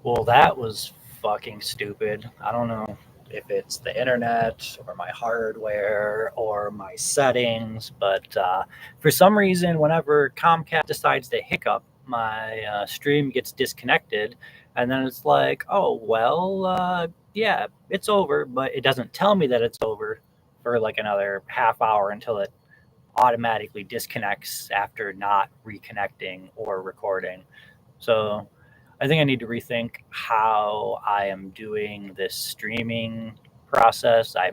Well, that was fucking stupid. I don't know if it's the internet or my hardware or my settings, but for some reason, whenever Comcast decides to hiccup, my stream gets disconnected, and then it's like, oh, well, yeah, it's over, but it doesn't tell me that it's over for like another half hour until it automatically disconnects after not reconnecting or recording. So I think I need to rethink how I am doing this streaming process. I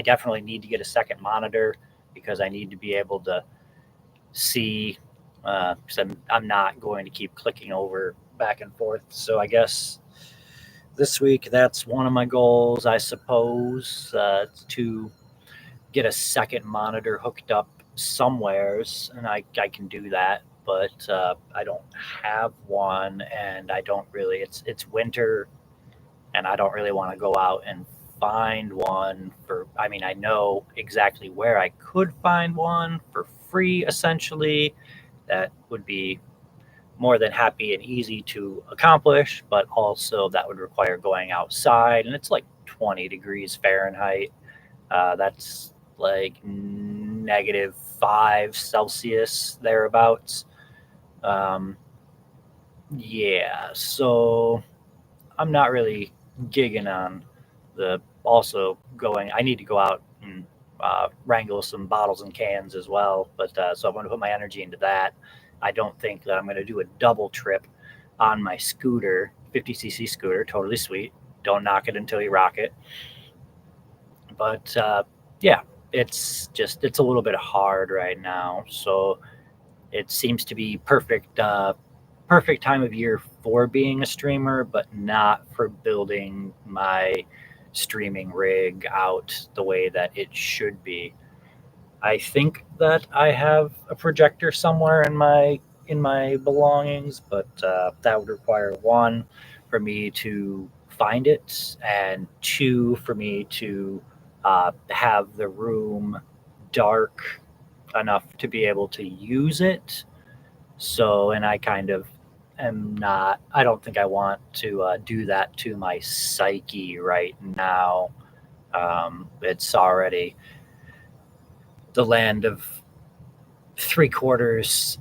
definitely need to get a second monitor because I need to be able to see, because I'm not going to keep clicking over back and forth. So I guess this week that's one of my goals, I suppose, to get a second monitor hooked up somewheres, and I can do that. But I don't have one, and I don't really. It's winter, and I don't really want to go out and find one for. I mean, I know exactly where I could find one for free, essentially. That would be more than happy and easy to accomplish, but also that would require going outside, and it's like 20 degrees Fahrenheit. That's like -5 Celsius thereabouts. Um, yeah, so I'm not really gigging on the also going. I need to go out and wrangle some bottles and cans as well. But so I'm going to put my energy into that. I don't think that I'm going to do a double trip on my scooter, 50cc scooter, totally sweet. Don't knock it until you rock it. But yeah, it's a little bit hard right now. So it seems to be perfect time of year for being a streamer, but not for building my streaming rig out the way that it should be. I think that I have a projector somewhere in my belongings, but that would require one for me to find it, and two for me to have the room dark enough to be able to use it. So, and I kind of am not. I don't think I want to do that to my psyche right now. It's already the land of 3/4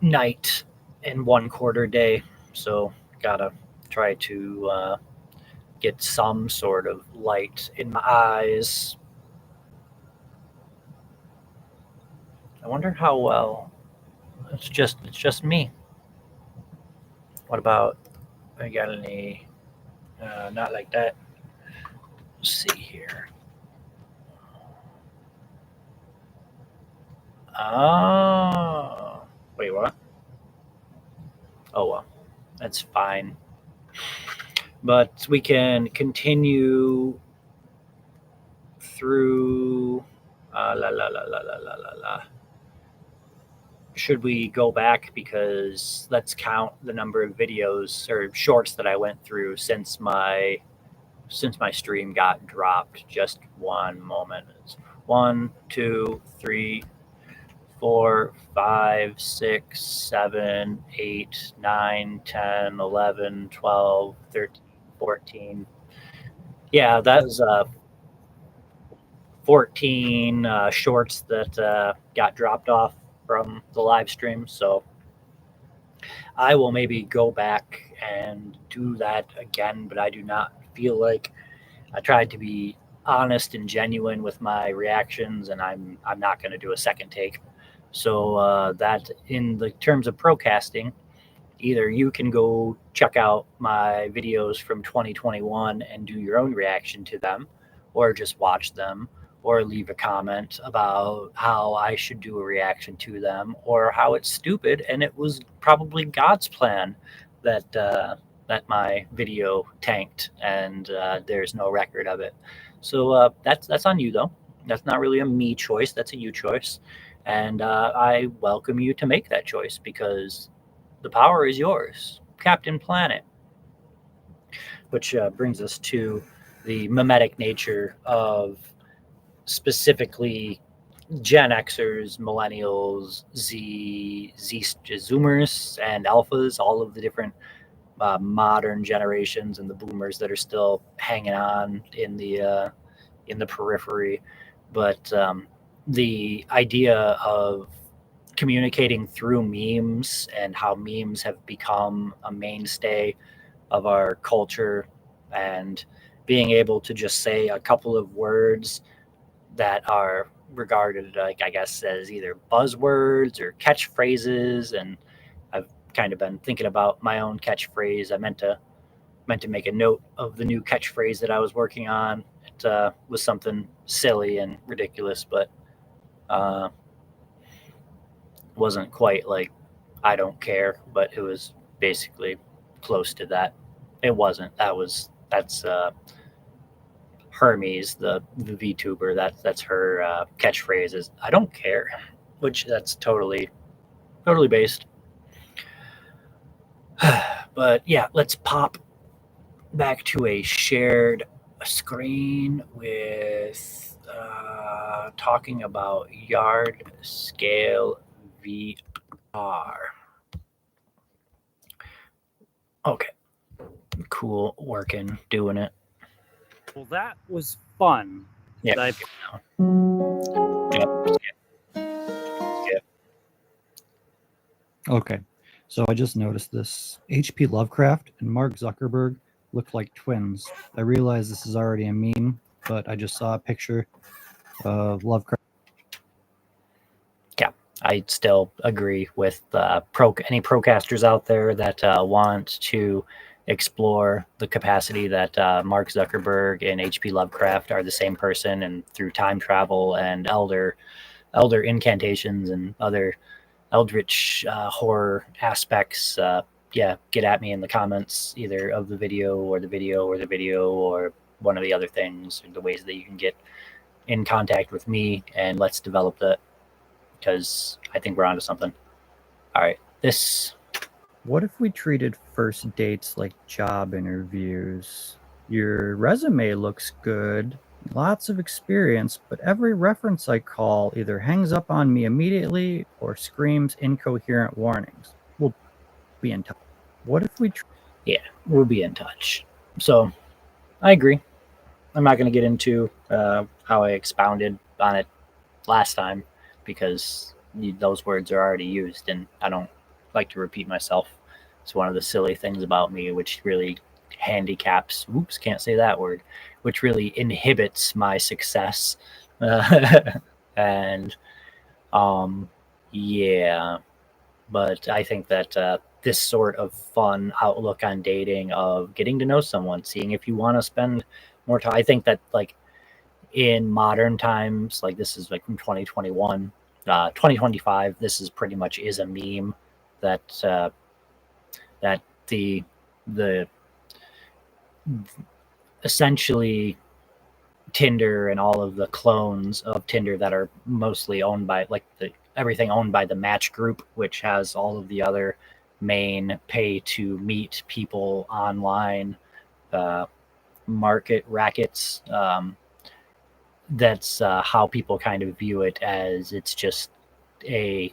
night and 1/4 day. So gotta try to get some sort of light in my eyes. I wonder how well. It's just me. What about? I got any? Not like that. Let's see here. Oh, wait, what? Oh well, that's fine. But we can continue through. La la la la la la la la. Should we go back, because let's count the number of videos or shorts that I went through since my stream got dropped. Just one moment. It's 1, 2, 3, 4, 5, 6, 7, 8, 9, 10, 11, 12, 13, 14. Yeah, that was 14 shorts that got dropped off from the live stream. So I will maybe go back and do that again, but I do not feel like I tried to be honest and genuine with my reactions, and I'm not going to do a second take. So that in the terms of procasting, either you can go check out my videos from 2021 and do your own reaction to them, or just watch them, or leave a comment about how I should do a reaction to them, or how it's stupid and it was probably God's plan that my video tanked, and there's no record of it. So that's on you though. That's not really a me choice. That's a you choice, and I welcome you to make that choice, because the power is yours, Captain Planet. Which brings us to the mimetic nature of specifically Gen Xers, Millennials, Zoomers, and Alphas, all of the different modern generations and the boomers that are still hanging on in the periphery. But the idea of communicating through memes and how memes have become a mainstay of our culture, and being able to just say a couple of words that are regarded, like, I guess, as either buzzwords or catchphrases. And I've kind of been thinking about my own catchphrase. I meant to make a note of the new catchphrase that I was working on. It was something silly and ridiculous, but uh, wasn't quite like "I don't care," but it was basically close to that. It wasn't. That's Hermes, the VTuber. That's her catchphrase is "I don't care," which that's totally based. But yeah, let's pop back to a shared screen with talking about yard scale VR. Okay, cool, working, doing it. Well, that was fun. Yeah. I- Skip. Okay, so I just noticed this. H.P. Lovecraft and Mark Zuckerberg look like twins. I realize this is already a meme, but I just saw a picture of Lovecraft. Yeah, I still agree with any procasters out there that want to explore the capacity that Mark Zuckerberg and H.P. Lovecraft are the same person, and through time travel and elder incantations and other eldritch horror aspects. Yeah, get at me in the comments, either of the video or one of the other things, or the ways that you can get in contact with me, and let's develop that, because I think we're onto something. All right, What if we treated first dates like job interviews? Your resume looks good, lots of experience, but every reference I call either hangs up on me immediately or screams incoherent warnings. We'll be in touch. What if we we'll be in touch. So I agree. I'm not going to get into how I expounded on it last time, because those words are already used, and I don't like to repeat myself. It's one of the silly things about me, which really handicaps, oops, can't say that word, which really inhibits my success. And yeah, but I think that this sort of fun outlook on dating, of getting to know someone, seeing if you want to spend more time, I think that, like, in modern times, like, this is like from 2021, 2025, this is pretty much is a meme that that the essentially Tinder and all of the clones of Tinder that are mostly owned by, like, everything owned by the Match Group, which has all of the other main pay to meet people online market rackets. That's how people kind of view it, as it's just a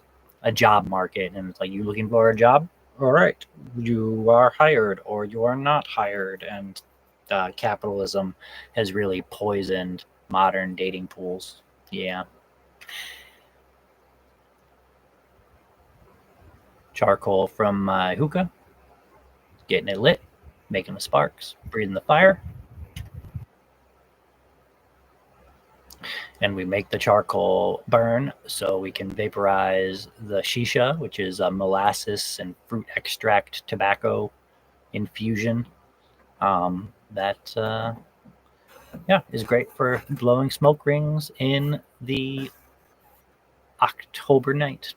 job market, and it's like, you looking for a job? All right, you are hired or you are not hired, and capitalism has really poisoned modern dating pools. Yeah. Charcoal from my hookah, getting it lit, making the sparks, breathing the fire. And we make the charcoal burn so we can vaporize the shisha, which is a molasses and fruit extract tobacco infusion. That is great for blowing smoke rings in the October night.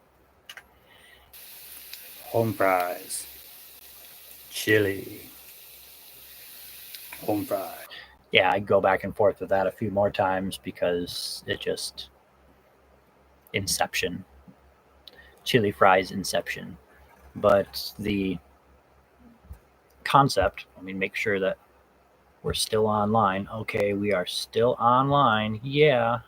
home fries, chili, home fries. Yeah, I go back and forth with that a few more times, because it just inception. Chili fries inception. But the concept, let me make sure that we're still online. Okay, we are still online. Yeah.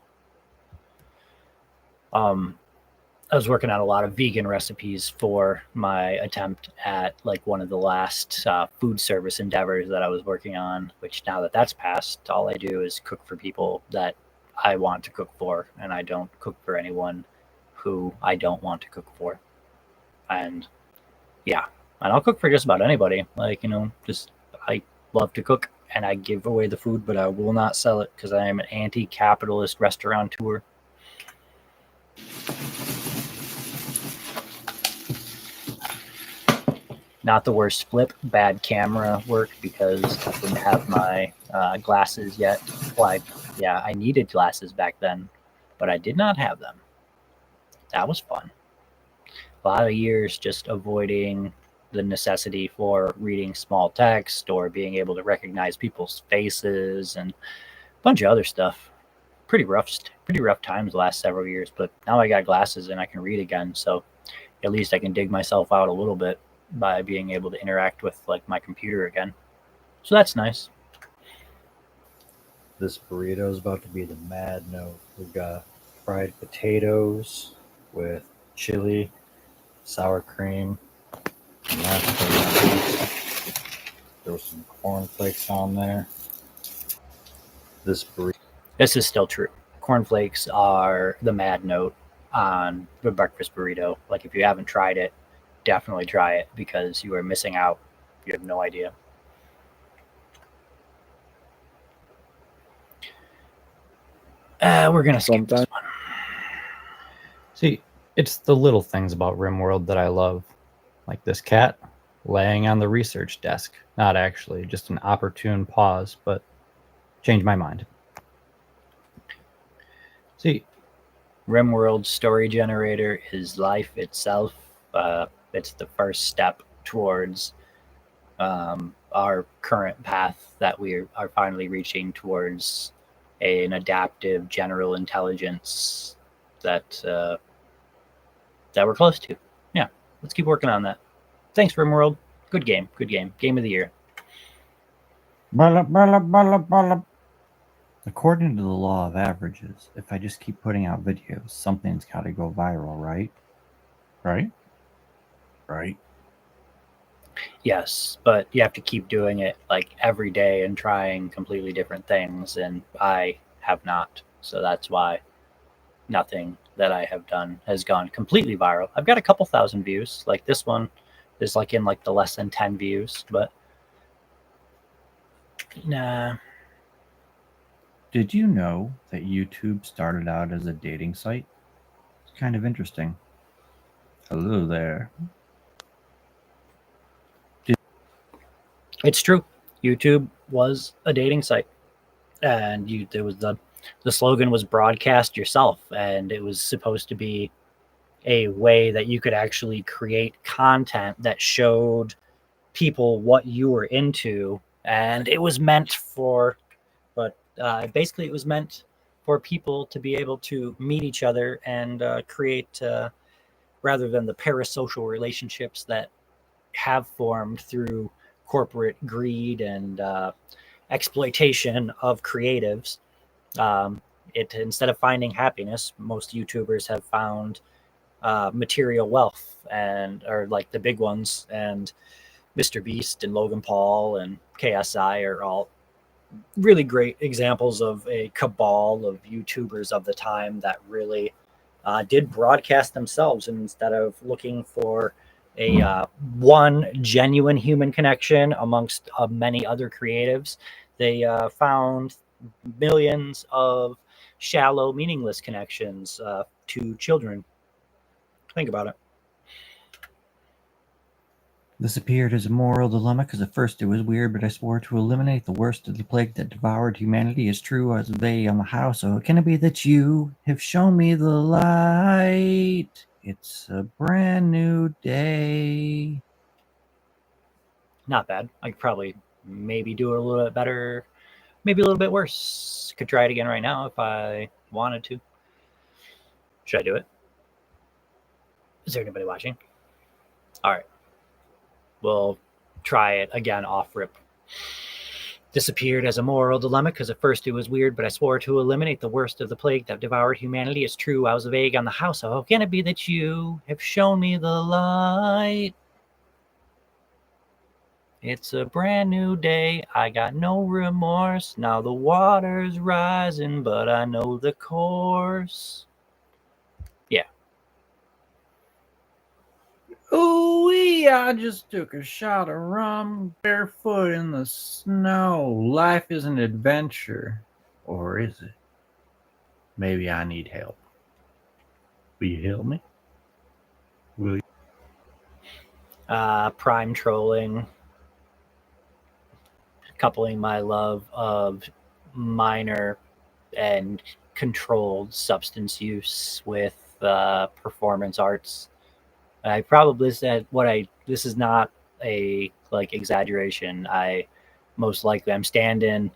I was working on a lot of vegan recipes for my attempt at like one of the last food service endeavors that I was working on. Which now that that's passed, all I do is cook for people that I want to cook for, and I don't cook for anyone who I don't want to cook for. And yeah, and I'll cook for just about anybody. Like, just I love to cook and I give away the food, but I will not sell it because I am an anti-capitalist restaurateur. Not the worst flip, bad camera work because I didn't have my glasses yet. Well, I needed glasses back then, but I did not have them. That was fun. A lot of years just avoiding the necessity for reading small text or being able to recognize people's faces and a bunch of other stuff. Pretty rough times the last several years, but now I got glasses and I can read again, so at least I can dig myself out a little bit by being able to interact with like my computer again. So that's nice. This burrito is about to be the mad note. We've got fried potatoes with chili, sour cream, and mashed potatoes. Throw some cornflakes on there. This is still true. Cornflakes are the mad note on the breakfast burrito. Like if you haven't tried it, definitely try it because you are missing out. You have no idea. We're gonna skip this one. See, it's the little things about RimWorld that I love. Like this cat laying on the research desk. Not actually, just an opportune pause, but changed my mind. See, RimWorld story generator is life itself. It's the first step towards our current path that we are finally reaching towards an adaptive general intelligence that we're close to. Yeah, let's keep working on that. Thanks, RimWorld. Good game. Game of the year. according to the law of averages, if I just keep putting out videos, something's got to go viral, right? Right? Yes, but you have to keep doing it like every day and trying completely different things, and I have not. So that's why nothing that I have done has gone completely viral. I've got a couple thousand views. Like this one is like in like the less than 10 views, but nah. Did you know that YouTube started out as a dating site? It's kind of interesting. Hello there. It's true. YouTube was a dating site, and there was the slogan was broadcast yourself, and it was supposed to be a way that you could actually create content that showed people what you were into, and it was meant for, but basically it was meant for people to be able to meet each other and create, rather than the parasocial relationships that have formed through corporate greed and exploitation of creatives. It instead of finding happiness, most YouTubers have found material wealth and or like the big ones, and Mr. Beast and Logan Paul and KSI are all really great examples of a cabal of YouTubers of the time that really did broadcast themselves, and instead of looking for a one genuine human connection amongst many other creatives, they found millions of shallow, meaningless connections to children. Think about it. This appeared as a moral dilemma because at first it was weird, but I swore to eliminate the worst of the plague that devoured humanity as true as they on the house. So can it be that you have shown me the light? It's a brand new day. Not bad. I could probably maybe do it a little bit better, maybe a little bit worse. Could try it again right now if I wanted to. Should I do it? Is there anybody watching? All right. We'll try it again off rip. disappeared as a moral dilemma because at first it was weird, but I swore to eliminate the worst of the plague that devoured humanity. It's true, I was vague on the how, so how can it be that you have shown me the light? It's a brand new day, I got no remorse. Now the water's rising, but I know the course. Yeah. Ooh, I just took a shot of rum barefoot in the snow. Life is an adventure. Or is it? Maybe I need help. Will you help me? Will you? Prime trolling, coupling my love of minor and controlled substance use with performance arts. I probably said this is not a like exaggeration. I most likely I'm standing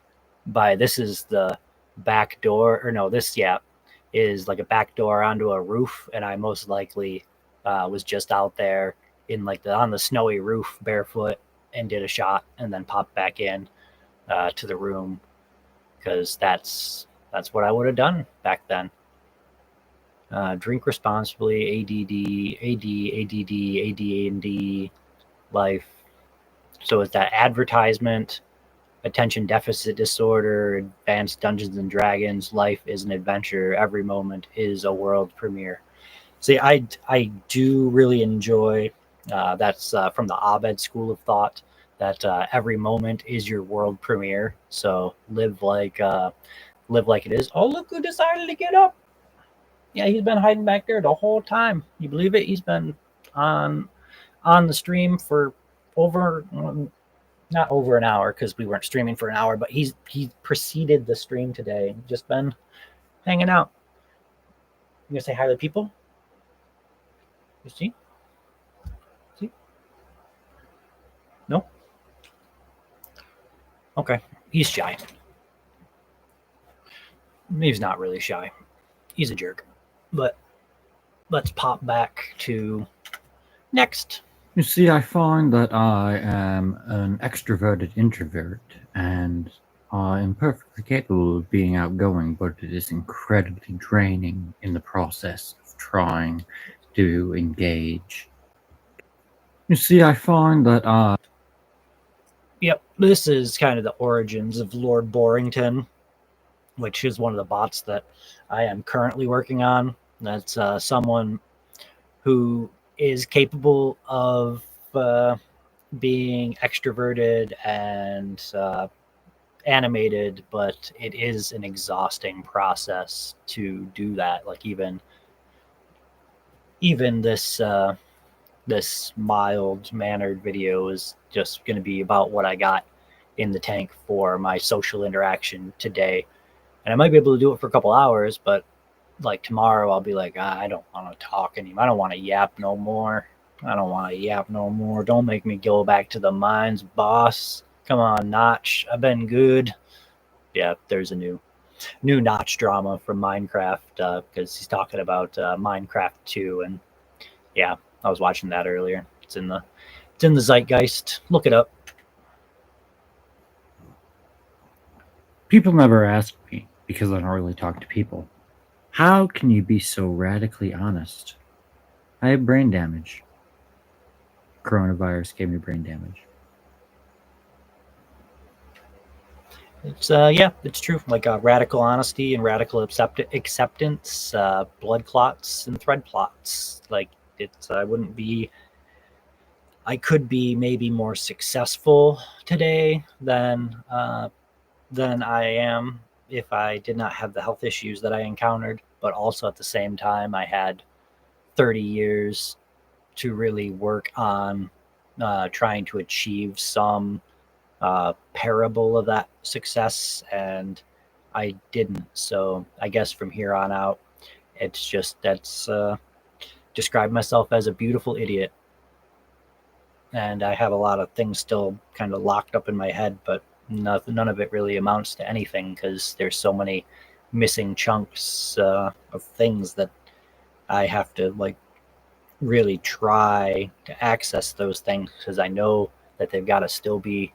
by, this is the back door, or no, this, yeah, is like a back door onto a roof, and I most likely was just out there in like on the snowy roof barefoot and did a shot and then popped back in to the room because that's what I would have done back then. Drink responsibly, ADD, life. So it's that advertisement, attention deficit disorder, advanced Dungeons and Dragons, life is an adventure, every moment is a world premiere. See, I do really enjoy that's from the Abed school of thought, that every moment is your world premiere. So live like it is. Oh, look who decided to get up. Yeah, he's been hiding back there the whole time. You believe it? He's been on on the stream for over not over an hour because we weren't streaming for an hour, but he preceded the stream today. Just been hanging out. You gonna say hi to the people? You see? See? No? Okay. He's shy. He's not really shy. He's a jerk. But let's pop back to next. You see, I find that I am an extroverted introvert, and I am perfectly capable of being outgoing, but it is incredibly draining in the process of trying to engage. You see, I find that I... Yep, this is kind of the origins of Lord Borrington, which is one of the bots that I am currently working on. That's someone who is capable of being extroverted and animated, but it is an exhausting process to do that. Like even this mild mannered video is just going to be about what I got in the tank for my social interaction today. And I might be able to do it for a couple hours, but like tomorrow I'll be like, I don't want to talk anymore. I don't want to yap no more. Don't make me go back to the mines, boss. Come on, Notch. I've been good. Yeah, there's a new Notch drama from Minecraft because he's talking about Minecraft 2, and yeah, I was watching that earlier. It's in the zeitgeist. Look it up. People never ask me, because I don't really talk to people, how can you be so radically honest? I have brain damage. Coronavirus gave me brain damage. It's it's true. Like radical honesty and radical acceptance, blood clots and thread plots. Like it's, I could be maybe more successful today than I am if I did not have the health issues that I encountered. But also at the same time, I had 30 years to really work on trying to achieve some parable of that success, and I didn't. So I guess from here on out, it's just describe myself as a beautiful idiot, and I have a lot of things still kind of locked up in my head, but none of it really amounts to anything because there's so many missing chunks of things that I have to like really try to access those things because I know that they've got to still be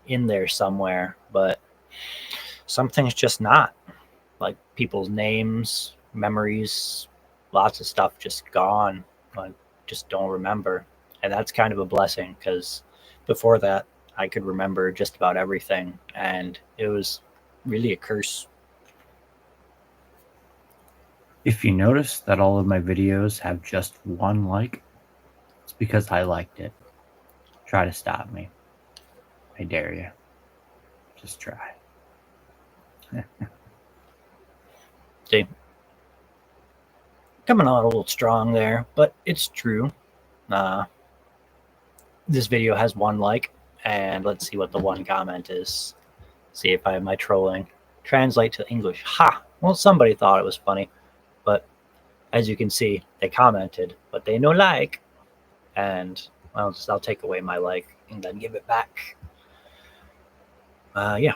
in there somewhere, but something's just not. Like people's names, memories, lots of stuff just gone. I just don't remember. And that's kind of a blessing because before that, I could remember just about everything. And it was really a curse. If you notice that all of my videos have just one like, it's because I liked it. Try to stop me. I dare you. Just try. See, coming on a little strong there, but it's true. Uh, this video has one like, and let's see what the one comment is. See if I have my trolling. Translate to English. Ha! Well, somebody thought it was funny, but as you can see, they commented, but they no like. And I'll take away my like and then give it back. Yeah.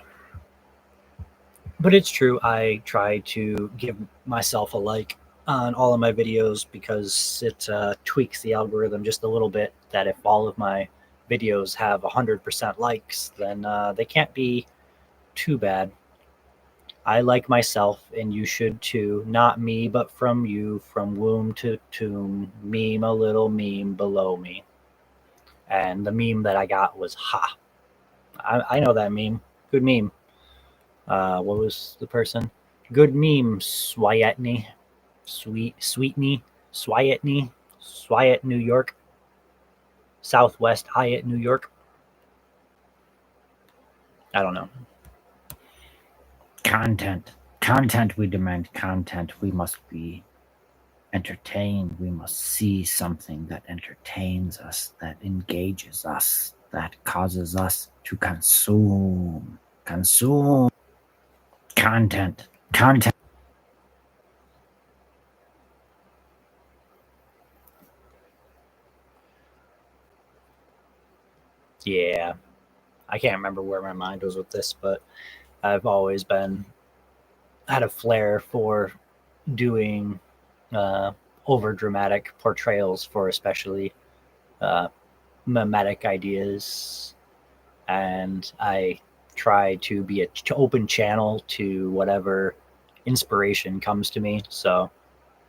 But it's true. I try to give myself a like on all of my videos because it tweaks the algorithm just a little bit. That if all of my videos have 100% likes, then they can't be too bad. I like myself, and you should too. Not me, but from you, from womb to tomb. Meme a little meme below me. And the meme that I got was ha. I know that meme. Good meme. What was the person? Good meme, Swyetney. Sweetney. Swyetney. Swyet, New York. Southwest Hyatt, New York. I don't know. Content, we demand content. We must be entertained. We must see something that entertains us, that engages us, that causes us to consume content. Yeah. I can't remember where my mind was with this, but I've always had a flair for doing over dramatic portrayals for especially mimetic ideas, and I try to be an open channel to whatever inspiration comes to me. So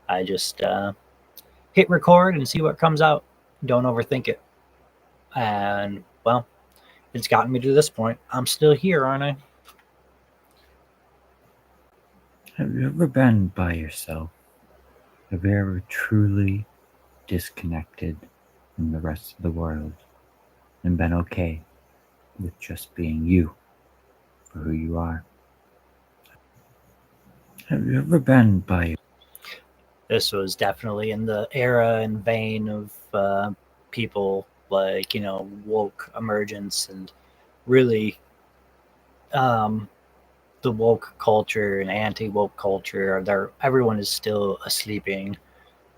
I just hit record and see what comes out. Don't overthink it. And well, it's gotten me to this point. I'm still here, aren't I? Have you ever been by yourself? Have you ever truly disconnected from the rest of the world and been okay with just being you for who you are? Have you ever been by? This was definitely in the era and vein of people like, woke emergence and really the woke culture and anti-woke culture. Everyone is still sleeping,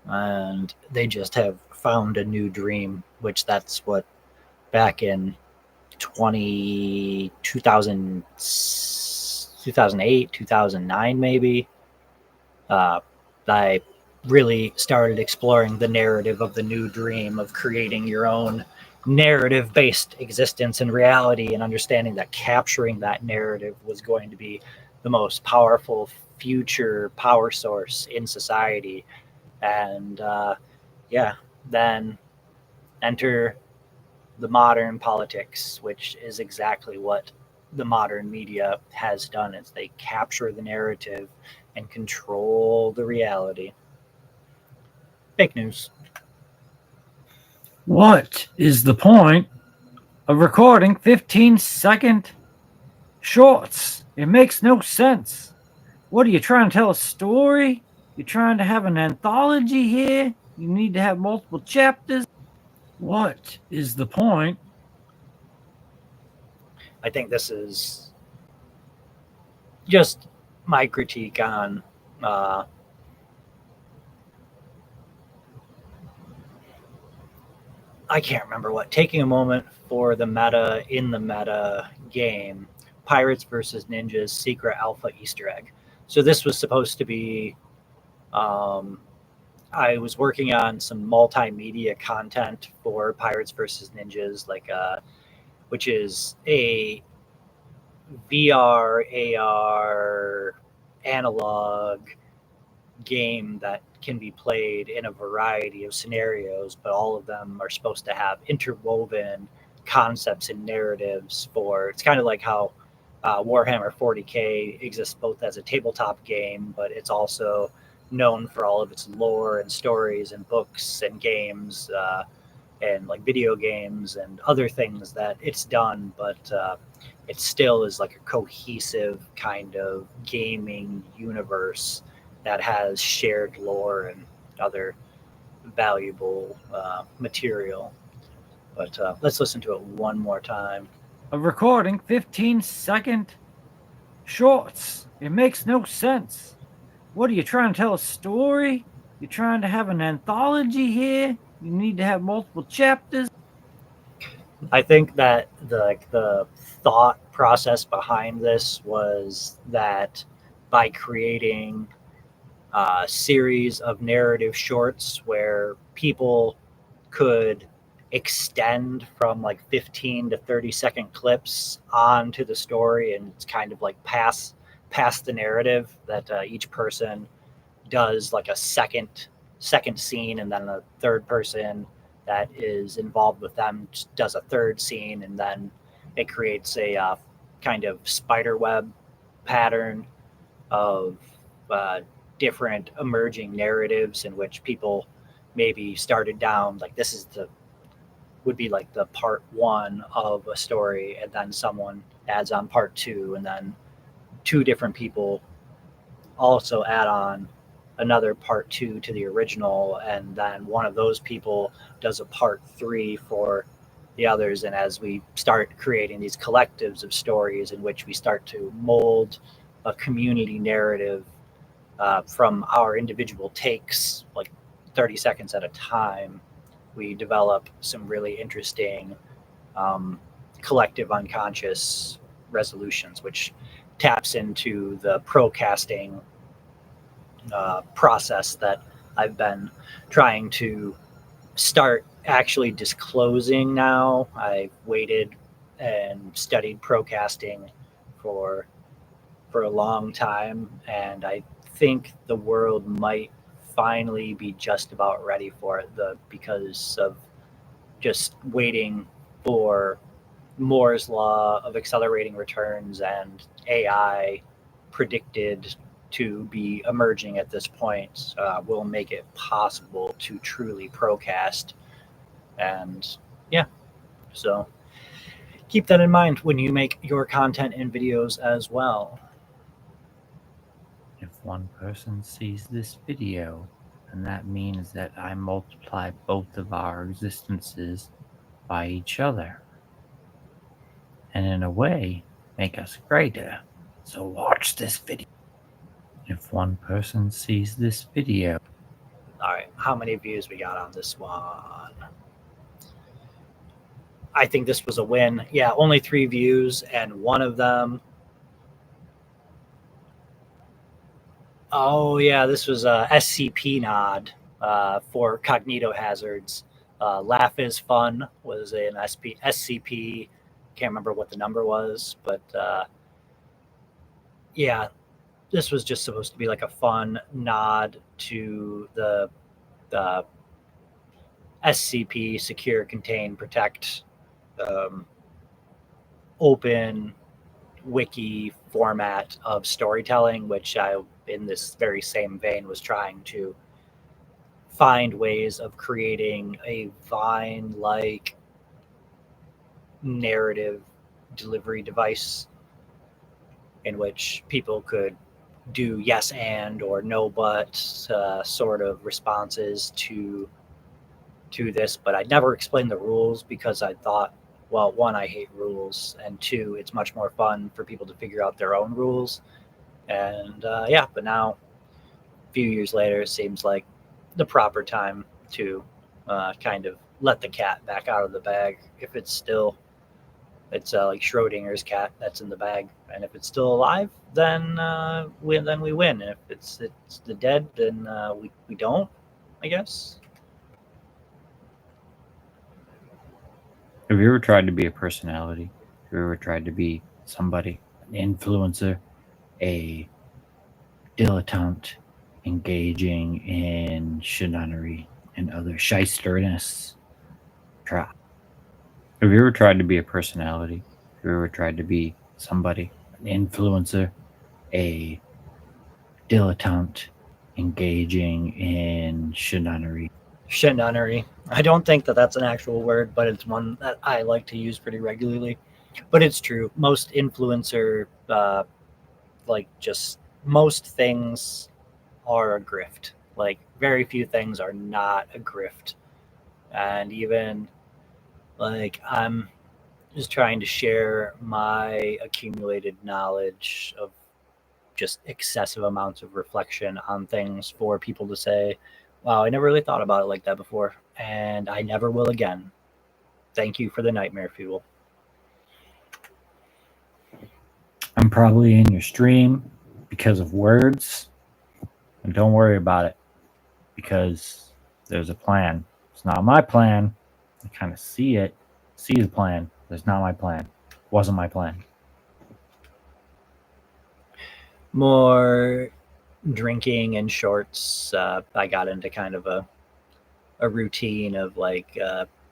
and they just have found a new dream, which that's what back in 2008, 2009 maybe, I really started exploring the narrative of the new dream of creating your own narrative based existence and reality, and understanding that capturing that narrative was going to be the most powerful future power source in society. And yeah, then enter the modern politics, which is exactly what the modern media has done, is they capture the narrative and control the reality. Fake news. What is the point of recording 15-second shorts? It makes no sense. What are you trying to tell a story? You're trying to have an anthology here? You need to have multiple chapters? What is the point? I think this is just my critique on I can't remember what, taking a moment for the meta in the meta game, Pirates versus Ninjas Secret Alpha Easter egg. So this was supposed to be um, I was working on some multimedia content for Pirates versus Ninjas, which is a VR, AR, analog game that can be played in a variety of scenarios, but all of them are supposed to have interwoven concepts and narratives for. It's kind of like how Warhammer 40K exists both as a tabletop game, but it's also known for all of its lore and stories and books and games and like video games and other things that it's done, but it still is like a cohesive kind of gaming universe that has shared lore and other valuable material. But let's listen to it one more time. A recording 15-second shorts. It makes no sense. What are you trying to tell a story? You're trying to have an anthology here? You need to have multiple chapters? I think that the thought process behind this was that by creating a series of narrative shorts where people could extend from like 15 to 30-second clips onto the story, and it's kind of like past the narrative that each person does like a second scene, and then a third person that is involved with them does a third scene, and then it creates a kind of spider web pattern of different emerging narratives in which people maybe started down like this is the would be like the part one of a story, and then someone adds on part two, and then two different people also add on another part two to the original, and then one of those people does a part three for the others. And as we start creating these collectives of stories in which we start to mold a community narrative from our individual takes, like 30 seconds at a time, we develop some really interesting collective unconscious resolutions, which taps into the procasting process that I've been trying to start actually disclosing now. I waited and studied procasting for a long time, and I think the world might finally be just about ready for it, because of just waiting for Moore's law of accelerating returns and AI predicted to be emerging at this point will make it possible to truly procast. And yeah, so keep that in mind when you make your content and videos as well. If one person sees this video, then that means that I multiply both of our existences by each other, and in a way, make us greater. So watch this video. If one person sees this video. All right, how many views we got on this one? I think this was a win. Yeah, only 3 views, and one of them. Oh yeah, this was a SCP nod for cognitohazards. Laugh is fun was an SCP. Can't remember what the number was, but yeah, this was just supposed to be like a fun nod to the SCP, secure, contain, protect, open wiki format of storytelling, which I, in this very same vein, was trying to find ways of creating a Vine-like narrative delivery device in which people could do yes and or no but sort of responses to this. But I never explained the rules because I thought, well, one, I hate rules, and two, it's much more fun for people to figure out their own rules. And yeah, but now, a few years later, it seems like the proper time to kind of let the cat back out of the bag. If it's still, it's like Schrodinger's cat that's in the bag, and if it's still alive, then we win. And if it's the dead, then we don't, I guess. Have you ever tried to be a personality? Have you ever tried to be somebody influencer, a dilettante engaging in shenanigans and other shysterness. Have you ever tried to be a personality? Have you ever tried to be somebody? An influencer, a dilettante engaging in shenanigans. Shenanigans. I don't think that that's an actual word, but it's one that I like to use pretty regularly. But it's true. Most influencer, just most things are a grift. Like, very few things are not a grift. And even, I'm just trying to share my accumulated knowledge of just excessive amounts of reflection on things for people to say, wow, I never really thought about it like that before, and I never will again. Thank you for the nightmare fuel. I'm probably in your stream because of words, and don't worry about it because there's a plan. It's not my plan. I kind of see it, see the plan. It's not my plan. Wasn't my plan. More drinking in shorts. I got into kind of a routine of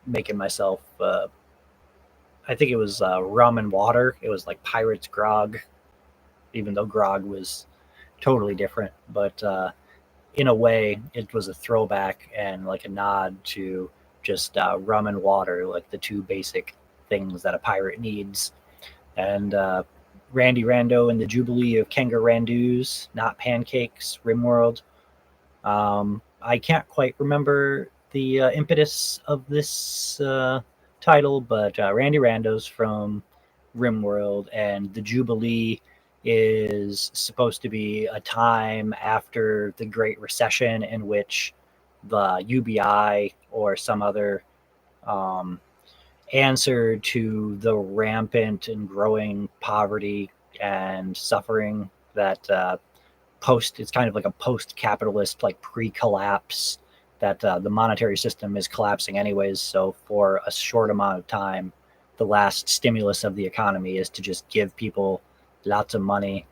making myself. I think it was rum and water. It was like pirate's grog, even though grog was totally different. But in a way, it was a throwback and like a nod to just rum and water, like the two basic things that a pirate needs. And Randy Rando and the Jubilee of Kangaroos, not pancakes, Rimworld. I can't quite remember the impetus of this title, but Randy Rando's from Rimworld, and the Jubilee is supposed to be a time after the Great Recession in which the UBI or some other um, answer to the rampant and growing poverty and suffering that it's kind of like a post-capitalist, like pre-collapse, that the monetary system is collapsing anyways. So for a short amount of time, the last stimulus of the economy is to just give people lots of money